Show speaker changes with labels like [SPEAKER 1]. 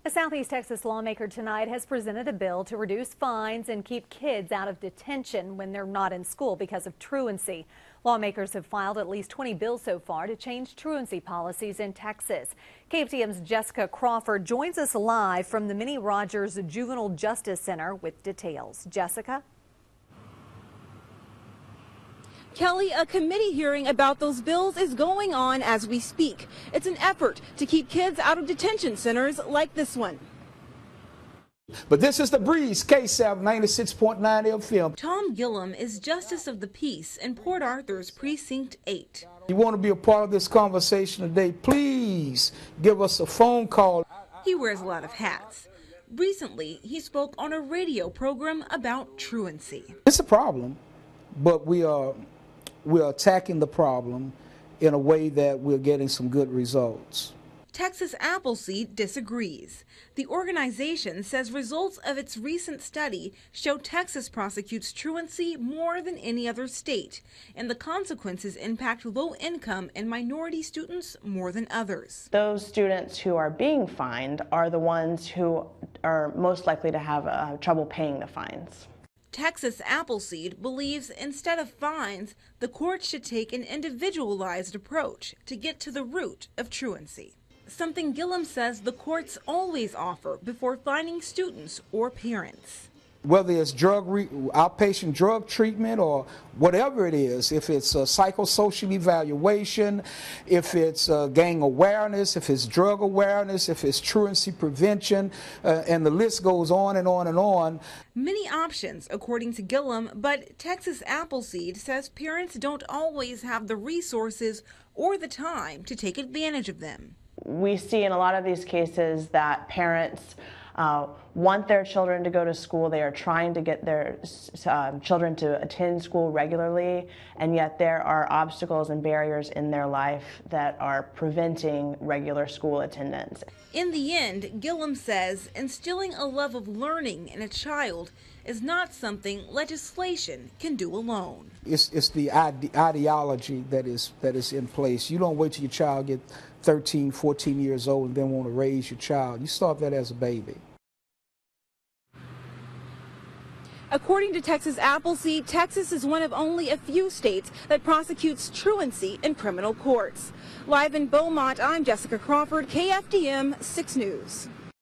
[SPEAKER 1] A Southeast Texas lawmaker tonight has presented a bill to reduce fines and keep kids out of detention when they're not in school because of truancy. Lawmakers have filed at least 20 bills so far to change truancy policies in Texas. KFDM's Jessica Crawford joins us live from the Minnie Rogers Juvenile Justice Center with details. Jessica?
[SPEAKER 2] Kelly, a committee hearing about those bills is going on as we speak. It's an effort to keep kids out of detention centers like this one.
[SPEAKER 3] But this is the breeze, KSAB 96.9 FM.
[SPEAKER 2] Tom Gillam is Justice of the Peace in Port Arthur's Precinct 8.
[SPEAKER 3] You want to be a part of this conversation today, please give us a phone call.
[SPEAKER 2] He wears a lot of hats. Recently, he spoke on a radio program about truancy.
[SPEAKER 3] It's a problem, but we're attacking the problem in a way that we're getting some good results.
[SPEAKER 2] Texas Appleseed disagrees. The organization says results of its recent study show Texas prosecutes truancy more than any other state, and the consequences impact low-income and minority students more than others.
[SPEAKER 4] Those students who are being fined are the ones who are most likely to have trouble paying the fines.
[SPEAKER 2] Texas Appleseed believes instead of fines, the courts should take an individualized approach to get to the root of truancy. Something Gillam says the courts always offer before fining students or parents.
[SPEAKER 3] Whether it's outpatient drug treatment or whatever it is, if it's a psychosocial evaluation, if it's gang awareness, if it's drug awareness, if it's truancy prevention, and the list goes on and on and on.
[SPEAKER 2] Many options, according to Gillam, but Texas Appleseed says parents don't always have the resources or the time to take advantage of them.
[SPEAKER 4] We see in a lot of these cases that parents want their children to go to school. They are trying to get their children to attend school regularly, and yet there are obstacles and barriers in their life that are preventing regular school attendance.
[SPEAKER 2] In the end, Gillam says instilling a love of learning in a child is not something legislation can do alone.
[SPEAKER 3] It's the ideology that is in place. You don't wait till your child gets 13, 14 years old and then want to raise your child. You start that as a baby.
[SPEAKER 2] According to Texas Appleseed, Texas is one of only a few states that prosecutes truancy in criminal courts. Live in Beaumont, I'm Jessica Crawford, KFDM 6 News.